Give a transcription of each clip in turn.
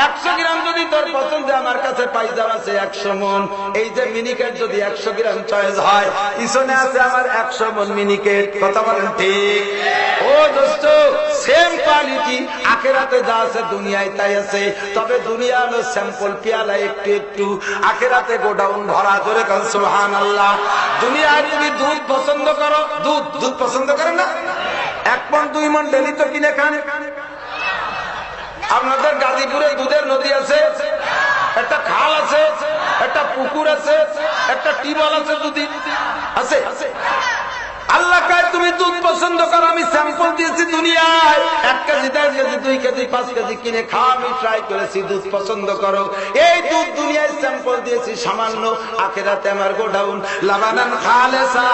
100 গ্রাম যদি তোর পছন্দ আমার কাছে পাইজাম আছে 100 মন, এই যে মিনিকেট যদি 100 গ্রাম চয়েস হয়, পিছনে আছে আমার 100 মন মিনিকেট। কথা বলেন ঠিক? ও দোস্ত, সেম কোয়ালিটি আখিরাতে যা আছে দুনিয়ায় তাই আছে, তবে দুনিয়া হলো স্যাম্পল, পেয়ালা একটু একটু, আখিরাতে গোডাউন ভরা। জোরে কান সুবহানাল্লাহ। দুনিয়ায় তুমি দুধ পছন্দ করো, দুধ পছন্দ করেন না? 1 মণ 2 মণ ডেলি তো কিনে খান। আপনাদের গাজীপুরে দুধের নদী আছে, একটা খাল আছে, একটা পুকুর আছে, একটা টিউবওয়েল আছে, দুধ আছে। আল্লাহ কয় তুমি দুধ পছন্দ করো, আমি স্যাম্পল দিয়েছি দুনিয়ায় 1 কেজি 1.5 কেজি 2 কেজি 5 কেজি কিনে খাও, আমি ট্রাই করেছি, দুধ পছন্দ করো। এই দুধ দুনিয়ায় স্যাম্পল দিয়েছি সামান্য, আখিরাতে আমার গোডাউন লাবানান খালেসা,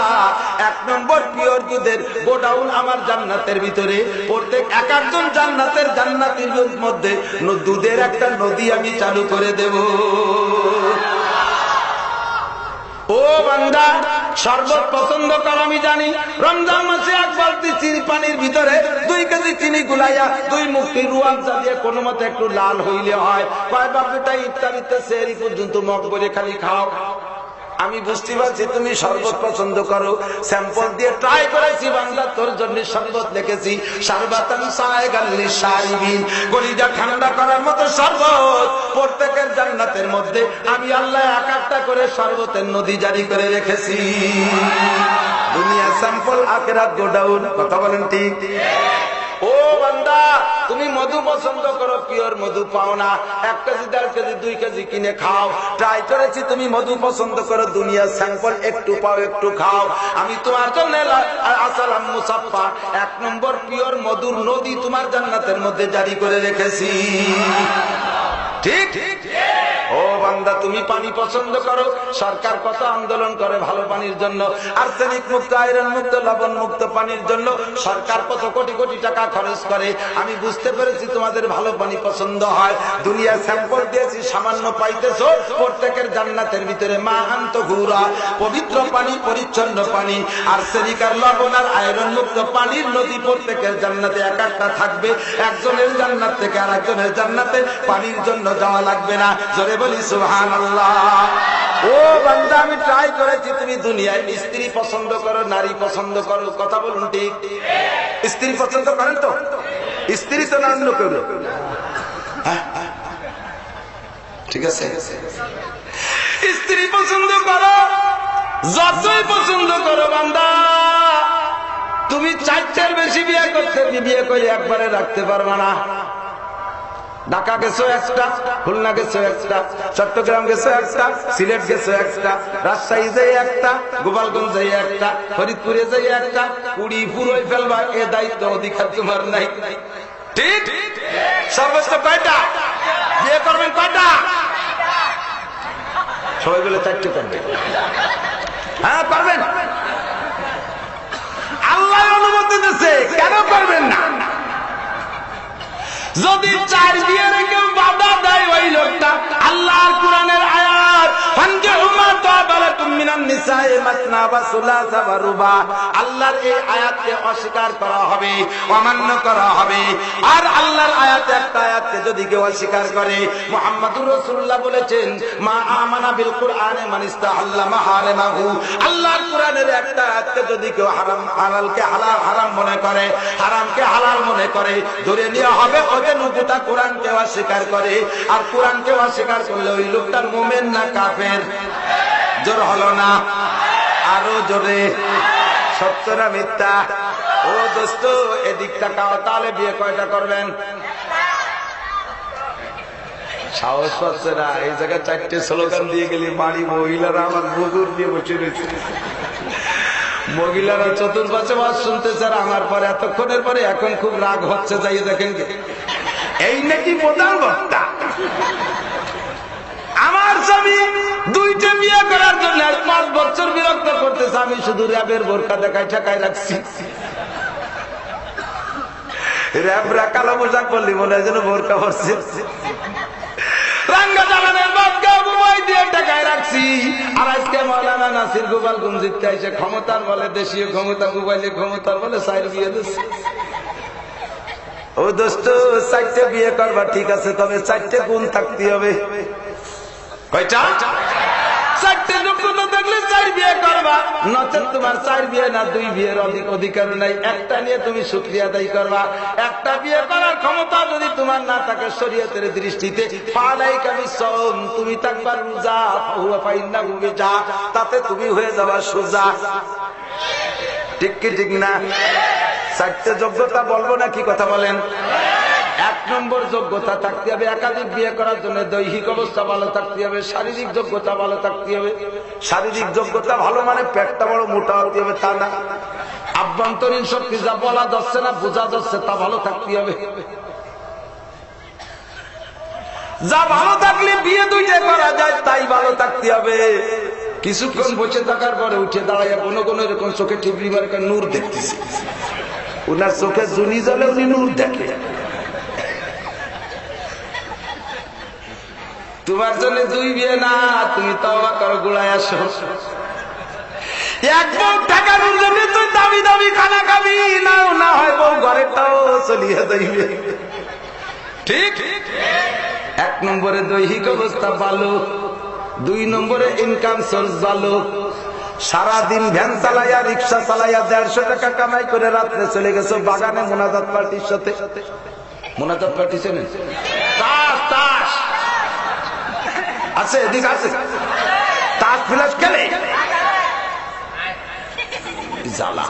1 নম্বর পিওর দুধের গোডাউন আমার জান্নাতের ভিতরে। প্রত্যেক একজন জান্নাতের জান্নাতীর মধ্যে দুধের একটা নদী আমি চালু করে দেব। ও বান্দা, শরবত পছন্দ কর আমি জানি। রমজান মাসে 1 বালতি চিনি পানির ভিতরে 2 কেজি চিনি গুলাইয়া 2 মুঠি রুয়াবজা দিয়ে কোনো মতে একটু লাল হইলে হয়, কয় বাবুটা ইফতারিতে সেহরি পর্যন্ত মগ করে খালি খাও। আমি বুঝতে পারছি তুমি শরবত পছন্দ করো, স্যাম্পল দিয়ে ট্রাই করেছি বান্দা, তোর জন্য শরবত লিখেছি, শারবাতান সায়গাল লিশারিবিন, কলিজা ঠান্ডা করার মতো শরবত। প্রত্যেকের জান্নাতের মধ্যে আমি আল্লাহ এক একটা করে শরবতের নদী জারি করে রেখেছি। দুনিয়া স্যাম্পল, আখিরাত গোডাউন। কথা বলেন ঠিক? ও বান্দা, তুমি মধু পছন্দ করো, পিওর মধু পাও না, 1 কেজি 1.5 কেজি 2 কেজি কিনে খাও। ট্রাই করেছি, তুমি মধু পছন্দ করো, দুনিয়ার স্যাম্পল একটু পাও, একটু খাও। আমি তোমার জন্য আসালাম মুসাফা 1 নম্বর পিওর মধুর নদী তোমার জান্নাতের মধ্যে জারি করে রেখেছি। ঠিক? ও বান্দা, তুমি পানি পছন্দ করো, সরকার কত আন্দোলন করে ভালো পানির জন্য, আর্সেনিক মুক্ত, আয়রন মুক্ত, লবণ মুক্ত পানির জন্য সরকার কত কোটি কোটি টাকা খরচ করে। আমি বুঝতে পেরেছি তোমাদের ভালো পানি পছন্দ হয়, দুনিয়া স্যাম্পল দিয়েছি সামান্য পাইতেছো। প্রত্যেকের জান্নাতের ভিতরে মা আন্ত ঘুরা, পবিত্র পানি, পরিচ্ছন্ন পানি, আর্সেনিক আর লবণ আর আয়রন মুক্ত পানির নদী প্রত্যেকের জান্নাতে এক একটা থাকবে। একজনের জান্নাত থেকে আর একজনের জান্নাতে পানির জন্য যাওয়া লাগবে না। জোরে বলি সুবহানাল্লাহ। ও বান্দা, আমি ট্রাই করেছি, তুমি দুনিয়ায় স্ত্রী পছন্দ করো, নারী পছন্দ করো। কথা বলুন ঠিক? স্ত্রী পছন্দ করেন তো? স্ত্রী তো না অন্য কেউ? ঠিক আছে, স্ত্রী পছন্দ করো, যতই পছন্দ করো বান্দা, তুমি 4টার বেশি বিয়ে করতে, বিয়ে করে একবারে রাখতে পারবা না। ঢাকা গেছো 1টা, খুলনা গেছো 1টা, চট্টগ্রাম গেছো 1টা, সিলেট গেছো 1টা, রাজশাহী যাই 1টা, গোপালগঞ্জ যাই 1টা, ফরিদপুরে যাই 1টা, 20 পুরোই ফেলবা, এ দায়িত্ব অধিকার তোমার নাই। ঠিক? সর্বোচ্চ কয়টা বিয়ে করবেন? কয়টা? সবাই বলে 4টে করবে। হ্যাঁ পারবেন, আল্লাহ অনুমতি দিয়েছে, কেন করবেন না? যদি 4 বিয়ের কেউ বাধা দেয়, ওই লোকটা আল্লাহর কোরআনের আয়াত আল্লাহর এই আয়াতকে অস্বীকার করা হবে, অমান্য করা হবে। আর আল্লাহর আয়াত, একটা আয়াতকে যদি কেউ অস্বীকার করে, মুহাম্মদুর রাসূলুল্লাহ বলেছেন, মা আমানা বিল কুরআনে মান ইস্তাহাল্লা মাহারিমাহু, আল্লাহর কোরআনের একটা আয়াতকে যদি কেউ হালালকে হারাম মনে করে, হারামকে হালাল মনে করে, ধরে নেওয়া হবে গোটা কোরআনকে অস্বীকার করে। আর কোরআনকে অস্বীকার করলে ওই লোকটার মুমিন না কাফের? জোর হলো না? আরো জোরে। সত্য না মিথ্যা? ও দোস্ত, এদিক তাকাও, তাহলে বিয়ে কয়টা করবেন? সাহস পাচ্ছে না, এই জায়গায় 4টে স্লোগান দিয়ে গেলি বাড়ি মহিলারা আমার বুজুর দিয়ে বসে রয়েছে। মহিলারা চতুর্পাশে বাস শুনতেছে, আর আমার পরে এতক্ষণের পরে এখন খুব রাগ হচ্ছে। যাই দেখেন, এই নাকি প্রধান বক্তা। আমার স্বামী 2টে বিয়ে করার জন্য 5 বছর বিরক্ত করতেছে, আমি শুধু র্যাবের বোরকা দেখায় ঠেকায় রাখছি। র্যাবরা কালো পোশাক পরলি মনে হয় যেন বোরকা পরছে। রাঙ্গা জালানের বাদকা বুবাই দিয়ে ঠেকায় রাখছি। আর আজকে মাওলানা নাসির গোপালগঞ্জিতে এসে ক্ষমতার বলে, দেশীয় ক্ষমতা, মোবাইলে ক্ষমতার বলে 4 বিয়ে দিচ্ছে। ও দোস্ত, 4টে বিয়ে করবা ঠিক আছে, তবে 4টে গুণ থাকতে হবে। কয়টা? 4টে যোগ্যতা থাকলে 4 বিয়ে করবা, নচেত তোমার 4 বিয়ে না 2 বিয়ের অধিকার নাই। একটা নিয়ে তুমি শুকরিয়া আদায় করবা। একটা বিয়ে করার ক্ষমতা যদি তোমার না থাকে শরীয়তের দৃষ্টিতে, ফালাইকা বিসওম, তুমি থাকবা রোজা, হুয়া ফাইন্নাহু বিজা, তাতে তুমি হয়ে যাবা সোজা। ঠিক কি ঠিক না? 4টে যোগ্যতা বলবো না, কি কথা বলেন? 1 নম্বর যোগ্যতা থাকতে হবে একাধিক বিয়ে করার জন্য দৈহিক অবস্থা ভালো থাকতে হবে, শারীরিক যোগ্যতা ভালো থাকতে হবে। শারীরিক যোগ্যতা ভালো মানে পেটটা বড় মোটা হতে হবে তা না, আভ্যন্তরীণ শক্তি যা বলা যাচ্ছে না বোঝা যাচ্ছে তা ভালো থাকতে হবে। যা ভালো থাকলে বিয়ে 2টে করা যায় তাই ভালো থাকতে হবে। কিছুক্ষণ বসে থাকার পরে উঠে দাঁড়াইয়া কোনো কোনো এরকম চোখে টিপলি মারে নূর দেখতেছে, উনার চোখে জুনি জ্বলে, উনি নূর দেখে। তোমার জন্য 2 বিয়ে না, তুমি তওবা করো, গোড়ায় আসো। 1 বউ টাকার জন্য তুই দামি দামি খানা খাবি না, না হয় বউ ঘরেরটাও চলিয়ে যাইবে। ঠিক? 1 নম্বরে দৈহিক অবস্থা ভালো, 2 নম্বরে ইনকাম সোর্স ভালো। সারাদিন ভ্যান চালাইয়া রিক্সা চালাইয়া 150 টাকা কামাই করে রাত্রে চলে গেছো বাগানে মোনাজাত পার্টির সাথে। মোনাজাত পার্টি চেনেন? তাস তাস আছে, এদিকে আছে, তাস ফ্লাস খেলে জ্বালা।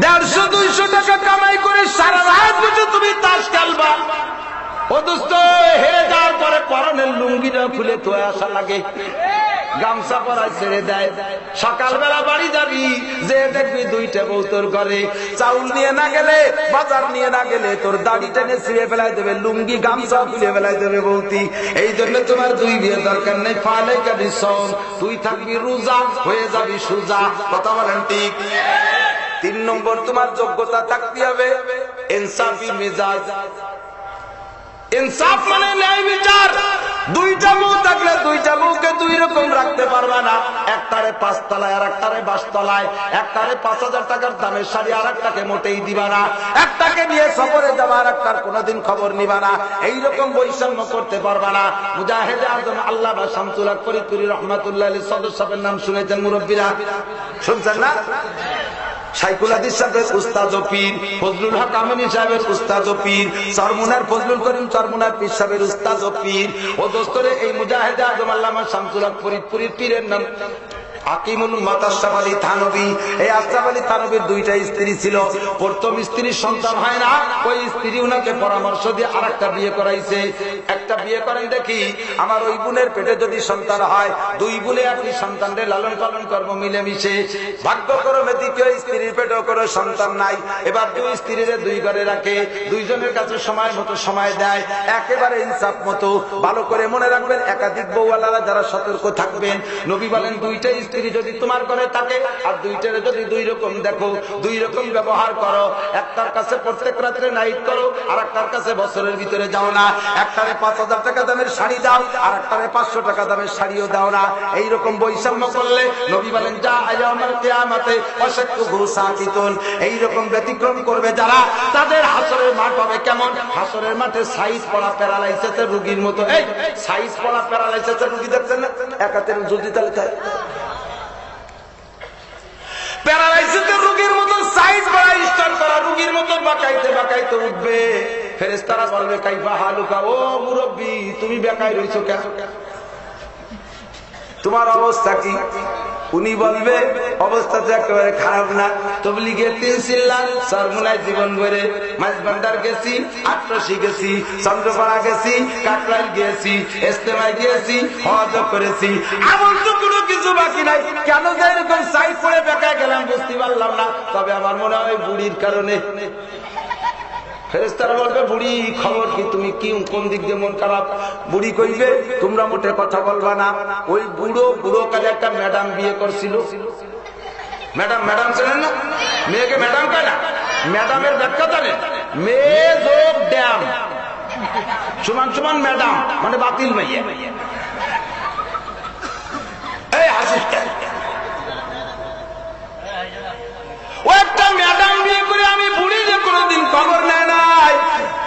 150-200 টাকা কামাই করে সারা রাত বসে তুমি তাস খেলবা। ও দোস্ত, হেরে যাওয়ার পরে পরনের লুঙ্গিটা খুলে তো আসা লাগে, গামছা পরায় ছেড়ে দেয়। সকালবেলা বাড়ি যাবি, যে দেখবি 2টে বউ তোর ঘরে। চাউল নিয়ে না গেলে, বাজার নিয়ে না গেলে তোর দাড়ি টেনে ছিঁড়ে ফেলাই দেবে, লুঙ্গি গামছা খুলে ফেলাই দেবে বৌতি। এই জন্য তোমার 2 বিয়ে দরকার নেই। ফালাইকা বিসওম, তুই থাকবি রোজা, হয়ে যাবি সোজা। কথা বলেন ঠিক? 3 নম্বর তোমার যোগ্যতা থাকতে হবে ইনসাফি মেজাজ। ইনসাফ মানে ন্যায় বিচার। 2টা বউ থাকলে 2টা বউকে 2 রকম রাখতে পারবা না। একটারে 5 তলায় আর একটারে 22 তলায়, একটারে 5000 টাকার দামের শাড়ি আর একটাকে মোটেই দিবা না, একটাকে নিয়ে সফরে যাবা আর একটার কোনোদিন খবর নিবা না। এইরকম বৈষম্য করতে পারবা না। মুজাহিদে আজম আল্লামা শামসুল হক ফরিদপুরি রহমাতুল্লাহ আলাইহি সদর সাহেবের নাম শুনেছেন মুরব্বীরা? শুনছেন না? শাইখুল হাদিস সাহেবের উস্তাদ ও পীর, ফজলুল হক আমিনী সাহেবের উস্তাদ ও পীর, চরমুনার ফজলুল করিম চরমুনার পীর সাহেবের উস্তাদ ও পীর। ও দোস্তরে, এই মুজাহিদে আজম আল্লামা শামসুল হক ফরিদপুরির পীরের নাম হাকিমুল আশরাফ আলী থানভী। এই আশরাফ আলী থানভীর 2টা স্ত্রী ছিল। প্রথম স্ত্রীর সন্তান হয় না, ওই স্ত্রী উনাকে পরামর্শ দিয়ে আরেকটা বিয়ে করাইছে। একটা বিয়ে করেন দেখি, আমার ওই বোনের পেটে যদি সন্তান হয়, 2 বোনে একই সন্তানরে লালন পালন করবো মিলেমিশে। ভাগ্যক্রমে দ্বিতীয় স্ত্রীর পেটেও কোনো সন্তান নাই। এবার 2 স্ত্রীরে 2 ঘরে রাখে, 2জনের কাছে সময় মতো সময় দেয়, একেবারে ইনসাফ মতো। ভালো করে মনে রাখবেন, একাধিক বউওয়ালারা যারা সতর্ক থাকবেন, নবী বলেন 2টা স্ত্রী যদি তোমার ঘরে থাকে আর 2টারে যদি 2 রকম দেখো, 2 রকম ব্যবহার করো। একটার কাছে প্রত্যেক রাত্রে নাইট করো, আর একটার কাছে বছরের ভিতরে যাও না। একটারে 5000 টাকা দামের শাড়ি দাও, আর একটারে 500 টাকা দামের শাড়িও দাও না। এইরকম বৈষম্য করলে নবী বলেন যা ইয়াউমাল কিয়ামাতে ওয়াশাক্কুহু সাকিতুন। এইরকম ব্যতিক্রম করবে যারা, তাদের হাসরের মাঠ হবে কেমন? হাসরের মাঠে সাইজ পড়া প্যারালাইসিসের রোগীর মতো। এই সাইজ পড়া প্যারালাইসিসের রোগী দেখছেন না? একাতের যদি তাহলে প্যারালাইসিসের রোগীর মতো সাইজ পড়া স্টার করা রোগীর মতো বাঁকাইতে বাঁকাইতে উঠবে। ফেরেশতারা বলবে কাইফা হালুকা, ও মুরব্বী তুমি বেকাই রইছো কেন? তোমার অবস্থা কি? উনি বলবে অবস্থা তো একেবারে খারাপ না। তবলিগের 3 সিল্লা, সরমুনায় জীবন ভরে, মাঝবান্ডার গেছি, আটরশি গেছি, চন্দ্রপাড়া গেছি, কাকরাইল গিয়েছি, ইস্তেমায় গিয়েছি, হজ করেছি, আমার তো কোনো কিছু বাকি নাই। কেন যে এরকম সাইড পড়ে বেকায় গেলাম বুঝতে পারলাম না। তবে আমার মনে হয় বুড়ির কারণে। ফেরেশতারা বলবে বুড়ি খবর কি, তুমি কি কোন দিক দিয়ে মন খারাপ? বুড়ি কইবে তোমরা মোটে কথা বলবা না। ওই বুড়ো কালে একটা ম্যাডাম বিয়ে করছিল। ম্যাডাম ছিলেন না? মেয়েকে ম্যাডাম কয় না? ম্যাডামের ব্যাখ্যা জানেন? মেয়ে যোগ ড্যাম সমান সমান ম্যাডাম মানে বাতিল মেয়ে। এই হাসিস কেন? ও একটা ম্যাডাম বিয়ে করে আমি বুড়ি খবর নেয় নাই।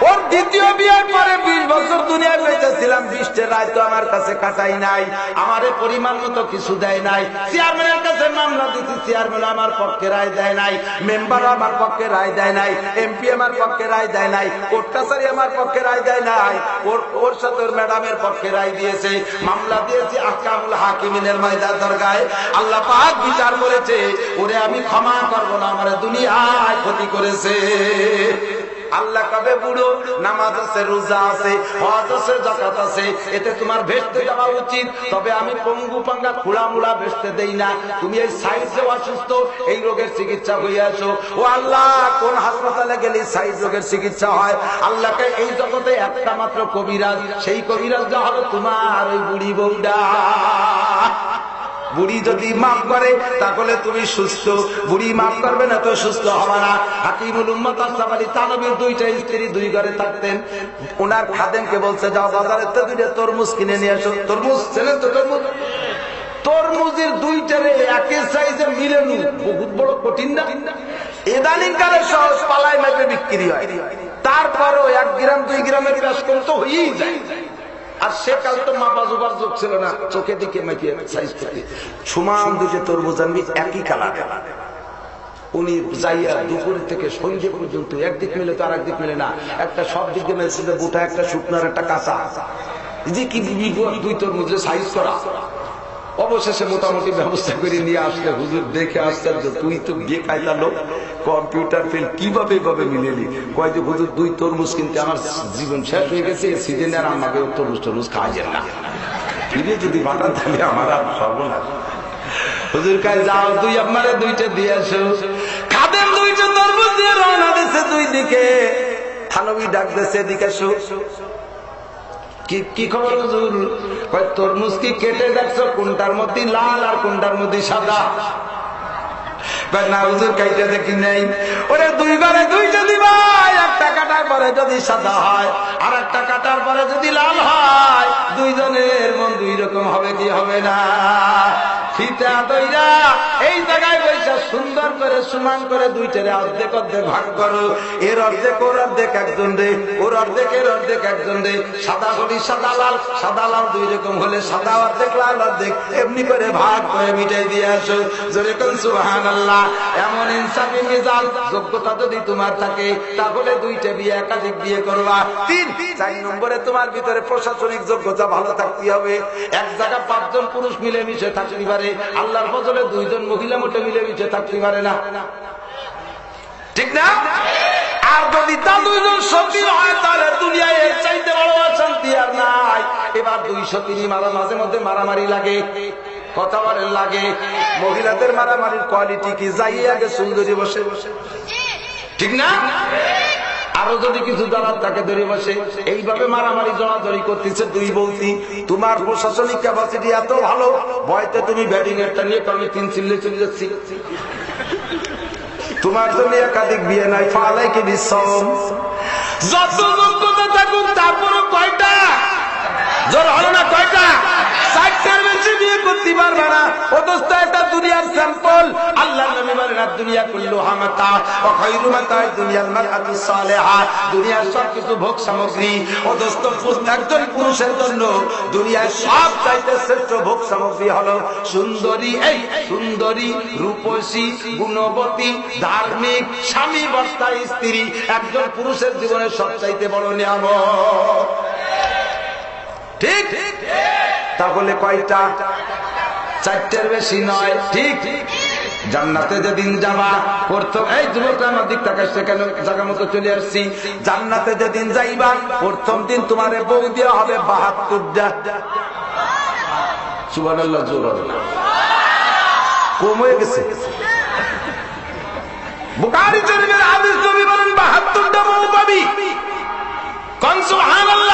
ওর দ্বিতীয় বিয়ের পরে 20 বছর দুনিয়ায় বেঁচেছিলাম, 20টা রায় তো আমার কাছে কাটাই নাই, আমারে পরিমাণ মতো কিছু দেয় নাই। চেয়ারম্যানের কাছে মামলা দিচ্ছি, চেয়ারম্যান আমার পক্ষে রায় দেয় নাই, মেম্বার আমার পক্ষে রায় দেয় নাই, এমপি আমার পক্ষে রায় দেয় নাই, কোর্টাচারি আমার পক্ষে রায় দেয় নাই, ওর সাথে ওর ম্যাডামের পক্ষে রায় দিয়েছে। মামলা দিয়েছি আহকামুল হাকিমিনের ময়দান দরগায়। আল্লাহ পাক বিচার করেছে, ওরে আমি ক্ষমা করবো না, আমার দুনিয়ায় ক্ষতি করেছে। আল্লাহ কবে বুড়ো, নামাজ আছে, রোজা আছে, হজ আছে, যাকাত আছে, এতে তোমার ভেস্তে যাওয়া উচিত। তবে আমি পঙ্গু পাঙ্গা খুড়া মুড়া ভেস্তে দেই না। তুমি এই সাইডে অসুস্থ, এই রোগের চিকিৎসা হয়ে আসো। ও আল্লাহ, কোন হাসপাতালে গেলে সাইড রোগের চিকিৎসা হয়? আল্লাহকে এই জগতে একটা মাত্র কবিরাজ, সেই কবিরাজটা হলো তোমার ওই বুড়ি বউডা। বুড়ি যদি মাফ করে তাহলে তুমি সুস্থ, বুড়ি মাফ করবে না তো সুস্থ হবে না। হাকিমুল উম্মত আশরাফ আলী থানভীর 2টা স্ত্রী 2 ঘরে থাকতেন। ওনার খাদেমকে বলছে, যাও বাজারে তো 2টা তরমুজ কিনে নিয়ে আসো। তরমুজ ছিলেন তো, তরমুজের 2টারে একই সাইজে মিলানো বহুত বড় কঠিন না। ইদানিং কালে সহজ পালায় মেপে বিক্রি হয়, তারপরও 1 গ্রাম 2 গ্রামের ব্যাস করে তো হয়েই যায়। আর সে কাল তো মাপা জোবার যোগ ছিল না, চোখে দিকে মাপিয়ে সাইজ থেকে সমান 2টা তরমুজ আনবি একই কালার। উনি যাইয়া দুপুর থেকে সন্ধ্যে পর্যন্ত একদিক মিলে তো আর একদিক মিলে না, একটা সব দিকে মেলছিল গোটা, একটা শুকনার একটা কাঁচা, যে কি 2 তরমুজের সাইজ করা। অবশেষে মোটামুটি ব্যবস্থা করে নিয়ে আসলে হুজুর দেখে আশ্চর্য, তুই তো বিয়ে খাইলা লোক, কম্পিউটার ফেল কিভাবে ভাবে মিলেলি? কয় যে হুজুর 2 তরমুজ কিনতে আমার জীবন শেষ হয়ে গেছে, সিজনে আর আমাকে তরমুজ খাওয়া যায় না, ফিরে যদি বাটান তাহলে আমার আর সর্বনাশ। হুজুর কাজ যাও, তুই আপনারে 2টা দিয়ে আসো। খাদেম 2টা তরমুজ দিয়ে রওনা দিয়েছে 2 দিকে। থানভী ডাক দিয়েছে, এদিকে আসো। কি খবর হুজুর? তরমুজ কি কেটে দেখছো কোনটার মধ্যে লাল আর কোনটার মধ্যে সাদা? না হুজুর, কাইটা দেখি নাই। ওরে 2 ঘরে 2টা দিবা, একটা কাটার পরে যদি সাদা হয় আর একটা কাটার পরে যদি লাল হয়, 2 জনের মন 2 রকম হবে কি হবে না? ফিতা দইরা এই জায়গায় বৈশা সুন্দর করে সমান করে 2টারে অর্ধেক অর্ধেক ভাগ করো। এর অর্ধেক ওর অর্ধেক একজন রে, ওর অর্ধেক এর অর্ধেক একজন রে। সাদা হলি সাদা লাল, সাদা লাল 2 রকম হলে সাদা অর্ধেক লাল অর্ধেক, এমনি করে ভাগ করে মিটাই দিয়ে আসো। জোরে কোন সুবহানাল্লাহ। এমন ইনসাফি মিজাজ যোগ্যতা যদি তোমার থাকে তাহলে 2টা বিয়ে একাধিক বিয়ে করবা। 4 নম্বরে তোমার ভিতরে প্রশাসনিক যোগ্যতা ভালো থাকতে হবে। এক জায়গা 5 জন পুরুষ মিলেমিশে থাকতে পারে, আল্লাহর ফজলে 2 জন মহিলা মোটে মিলেমিশে থাকতে পারে না, ঠিক না? আর যদি তা 2 জন সতী হয় তাহলে দুনিয়ায় এর চাইতে বড় অশান্তি আর নাই। এবার 2 সতী মাঝে মধ্যে মারামারি লাগে, কথা বলেন লাগে। মহিলাদের মারামারির কোয়ালিটি কি? যাই আগে সুন্দরী বসে বসে, ঠিক না? আরো যদি কিছু দাঁড়ান তাকে ধরে বসে, এইভাবে মারামারি জড়াজড়ি করতেছে 2 বৌতি। তোমার প্রশাসনিক ক্যাপাসিটি এত ভালো, ভয়তে তুমি ব্যাটিং একটা নিয়ে আমি 3 চিল্লে চলে যাচ্ছি। তোমার জন্য একাধিক বিয়ে নাই, ফালাই কি বিশ্রাম। যত যোগ্যতা থাকুক তারপরও কয়টা জোর হলো না? কয়টা? 4টার বেশি বিয়ে করতে পারবে না। অথচ এটা দুনিয়ার স্যাম্পল। আল্লাহর নবী বলেন, দুনিয়া কুল্লুহা মাতা ওয়া খায়রু মাতা'আদ দুনিয়াল মারআতু সালিহা। দুনিয়ার সবকিছু ভোগ সামগ্রী, অথচ একজন পুরুষের জন্য দুনিয়ার সব চাইতে শ্রেষ্ঠ ভোগ সামগ্রী হলো সুন্দরী। এই সুন্দরী, রূপসী, গুণবতী, ধার্মিক, স্বামী বর্তা স্ত্রী একজন পুরুষের জীবনের সবচাইতে বড় নিয়ামত, ঠিক? তাহলে কয়টা? 4টার বেশি নয়, ঠিক? জান্নাতে যেদিন যাবা প্রথম, এই যুবকরা আমার দিক তাকাচ্ছে কেন? জায়গা মতো চলে আসছি। জান্নাতে যেদিন যাইবা প্রথম দিন তোমার বউ দেওয়া হবে 72টা। সুবহানাল্লাহ, জোর হবে না, কম হয়ে গেছে। বুখারী শরীফের হাদিস, নবী বলেন 72টা বউ পাবি। কোন সুবহানাল্লাহ।